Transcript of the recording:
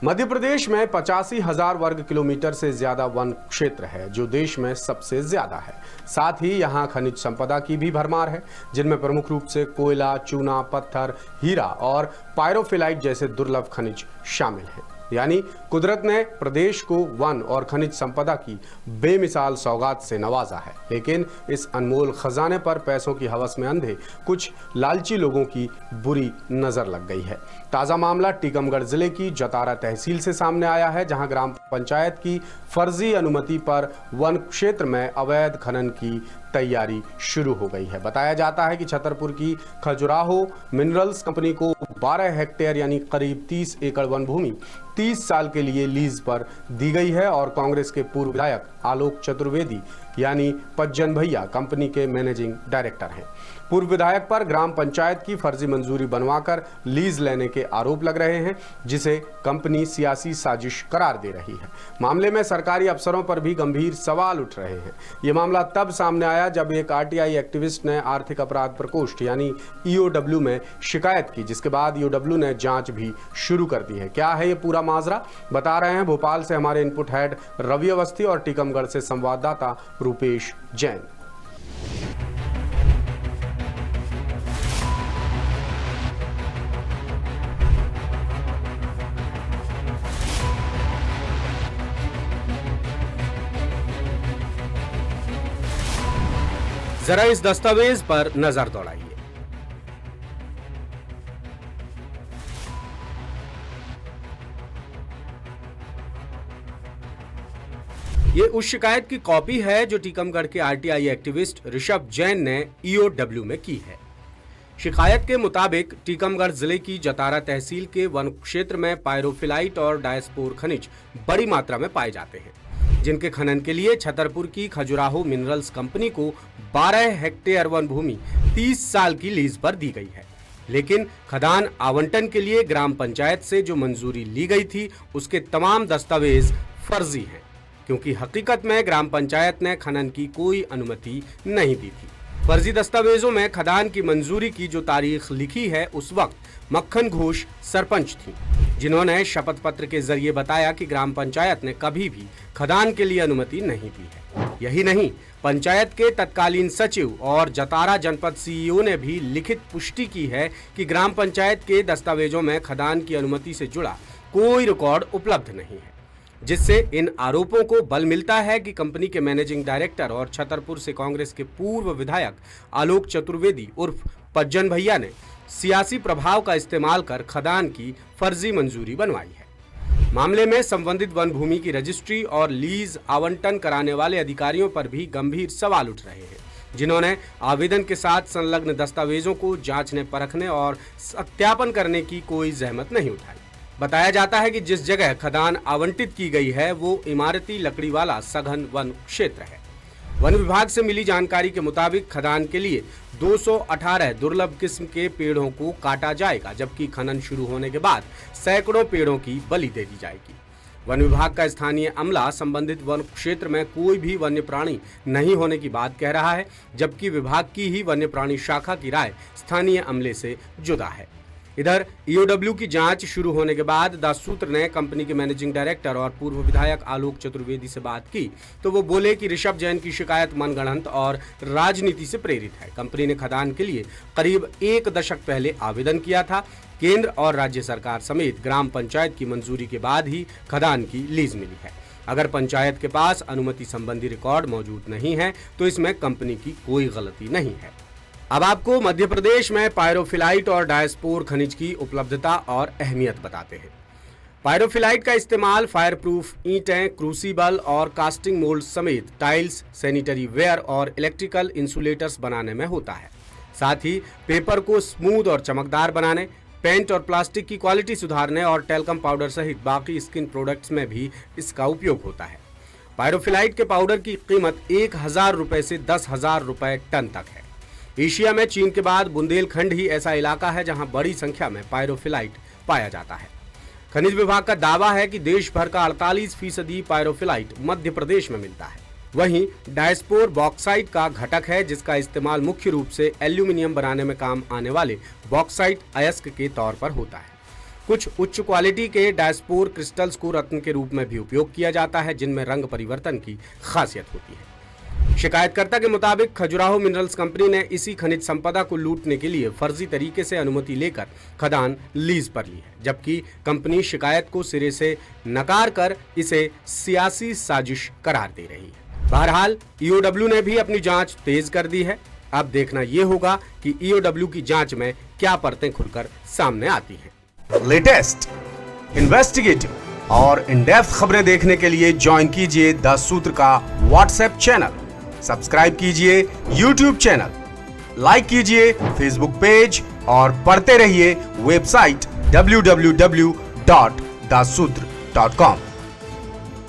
मध्य प्रदेश में 85,000 वर्ग किलोमीटर से ज्यादा वन क्षेत्र है, जो देश में सबसे ज्यादा है। साथ ही यहाँ खनिज संपदा की भी भरमार है, जिनमें प्रमुख रूप से कोयला, चूना, पत्थर, हीरा और पायरोफिलाइट जैसे दुर्लभ खनिज शामिल हैं। यानी कुदरत ने प्रदेश को वन और खनिज संपदा की बेमिसाल सौगात से नवाजा है। लेकिन इस अनमोल खजाने पर पैसों की हवस में अंधे कुछ लालची लोगों की बुरी नजर लग गई है। ताजा मामला टीकमगढ़ जिले की जतारा तहसील से सामने आया है, जहां ग्राम पंचायत की फर्जी अनुमति पर वन क्षेत्र में अवैध खनन की तैयारी शुरू हो गई है। बताया जाता है कि छतरपुर की खजुराहो मिनरल्स कंपनी को 12 हेक्टेयर यानी करीब 30 एकड़ वन भूमि 30 साल के लिए लीज पर दी गई है और कांग्रेस के पूर्व विधायक आलोक चतुर्वेदी यानी पज्जन भैया कंपनी के मैनेजिंग डायरेक्टर हैं। पूर्व विधायक पर ग्राम पंचायत की फर्जी मंजूरी बनवाकर लीज लेने के आरोप लग रहे हैं, जिसे कंपनी सियासी साजिश करार दे रही है। मामले में सरकारी अफसरों पर भी गंभीर सवाल उठ रहे हैं। ये मामला तब सामने आया जब एक आरटीआई एक्टिविस्ट ने आर्थिक अपराध प्रकोष्ठ यानी ईओडब्ल्यू में शिकायत की, जिसके बाद ईओडब्ल्यू ने जांच भी शुरू कर दी है। क्या है ये पूरा माजरा, बता रहे हैं भोपाल से हमारे इनपुट हेड रवि अवस्थी और टीकमगढ़ से संवाददाता रूपेश जैन। जरा इस दस्तावेज पर नजर दौड़ाइए। ये उस शिकायत की कॉपी है जो टीकमगढ़ के आरटीआई एक्टिविस्ट ऋषभ जैन ने ईओडब्ल्यू में की है। शिकायत के मुताबिक टीकमगढ़ जिले की जतारा तहसील के वन क्षेत्र में पायरोफिलाइट और डायस्पोर खनिज बड़ी मात्रा में पाए जाते हैं, जिनके खनन के लिए छतरपुर की खजुराहो मिनरल्स कंपनी को 12 हेक्टेयर वन भूमि 30 साल की लीज पर दी गई है। लेकिन खदान आवंटन के लिए ग्राम पंचायत से जो मंजूरी ली गई थी, उसके तमाम दस्तावेज फर्जी हैं, क्योंकि हकीकत में ग्राम पंचायत ने खनन की कोई अनुमति नहीं दी थी। फर्जी दस्तावेजों में खदान की मंजूरी की जो तारीख लिखी है, उस वक्त मक्खन घोष सरपंच थी, जिन्होंने शपथ पत्र के जरिए बताया कि ग्राम पंचायत ने कभी भी खदान के लिए अनुमति नहीं दी है। यही नहीं, पंचायत के तत्कालीन सचिव और जतारा जनपद सीईओ ने भी लिखित पुष्टि की है कि ग्राम पंचायत के दस्तावेजों में खदान की अनुमति से जुड़ा कोई रिकॉर्ड उपलब्ध नहीं है, जिससे इन आरोपों को बल मिलता है कि कंपनी के मैनेजिंग डायरेक्टर और छतरपुर से कांग्रेस के पूर्व विधायक आलोक चतुर्वेदी उर्फ पज्जन भैया ने सियासी प्रभाव का इस्तेमाल कर खदान की फर्जी मंजूरी बनवाई है। मामले में संबंधित वन भूमि की रजिस्ट्री और लीज आवंटन कराने वाले अधिकारियों पर भी गंभीर सवाल उठ रहे हैं, जिन्होंने आवेदन के साथ संलग्न दस्तावेजों को जांचने, परखने और सत्यापन करने की कोई जहमत नहीं उठाई। बताया जाता है कि जिस जगह खदान आवंटित की गई है, वो इमारती लकड़ी वाला सघन वन क्षेत्र है। वन विभाग से मिली जानकारी के मुताबिक खदान के लिए 218 दुर्लभ किस्म के पेड़ों को काटा जाएगा, जबकि खनन शुरू होने के बाद सैकड़ों पेड़ों की बलि दे दी जाएगी। वन विभाग का स्थानीय अमला संबंधित वन क्षेत्र में कोई भी वन्य प्राणी नहीं होने की बात कह रहा है, जबकि विभाग की ही वन्य प्राणी शाखा की राय स्थानीय अमले से जुदा है। इधर ईओडब्ल्यू की जांच शुरू होने के बाद दासूत्र ने कंपनी के मैनेजिंग डायरेक्टर और पूर्व विधायक आलोक चतुर्वेदी से बात की, तो वो बोले कि ऋषभ जैन की शिकायत मनगढ़ंत और राजनीति से प्रेरित है। कंपनी ने खदान के लिए करीब 1 दशक पहले आवेदन किया था। केंद्र और राज्य सरकार समेत ग्राम पंचायत की मंजूरी के बाद ही खदान की लीज मिली है। अगर पंचायत के पास अनुमति संबंधी रिकॉर्ड मौजूद नहीं है, तो इसमें कंपनी की कोई गलती नहीं है। अब आपको मध्य प्रदेश में पायरोफिलाइट और डायस्पोर खनिज की उपलब्धता और अहमियत बताते हैं। पायरोफिलाइट का इस्तेमाल फायरप्रूफ ईंटें, क्रूसिबल और कास्टिंग मोल्ड समेत टाइल्स, सैनिटरी वेयर और इलेक्ट्रिकल इंसुलेटर्स बनाने में होता है। साथ ही पेपर को स्मूथ और चमकदार बनाने, पेंट और प्लास्टिक की क्वालिटी सुधारने और टेल्कम पाउडर सहित बाकी स्किन प्रोडक्ट्स में भी इसका उपयोग होता है। पायरोफिलाइट के पाउडर की कीमत 1,000 रुपए से 10,000 रुपए टन तक है। एशिया में चीन के बाद बुंदेलखंड ही ऐसा इलाका है जहां बड़ी संख्या में पायरोफिलाइट पाया जाता है। खनिज विभाग का दावा है कि देश भर का 48% पायरोफिलाइट मध्य प्रदेश में मिलता है। वहीं डायस्पोर बॉक्साइट का घटक है, जिसका इस्तेमाल मुख्य रूप से एल्यूमिनियम बनाने में काम आने वाले बॉक्साइट अयस्क के तौर पर होता है। कुछ उच्च क्वालिटी के डायस्पोर क्रिस्टल्स को रत्न के रूप में भी उपयोग किया जाता है, जिनमें रंग परिवर्तन की खासियत होती है। शिकायतकर्ता के मुताबिक खजुराहो मिनरल्स कंपनी ने इसी खनिज संपदा को लूटने के लिए फर्जी तरीके से अनुमति लेकर खदान लीज पर ली है, जबकि कंपनी शिकायत को सिरे से नकार कर इसे सियासी साजिश करार दे रही है। बहरहाल ईओडब्ल्यू ने भी अपनी जांच तेज कर दी है। अब देखना यह होगा कि ईओडब्ल्यू की जांच में क्या परतें खुलकर सामने आती हैं। लेटेस्ट, इन्वेस्टिगेटिव और इन डेप्थ खबरें देखने के लिए ज्वाइन कीजिए द सूत्र का व्हाट्सएप चैनल, सब्सक्राइब कीजिए यूट्यूब चैनल, लाइक कीजिए फेसबुक पेज और पढ़ते रहिए वेबसाइट www.dasudr.com।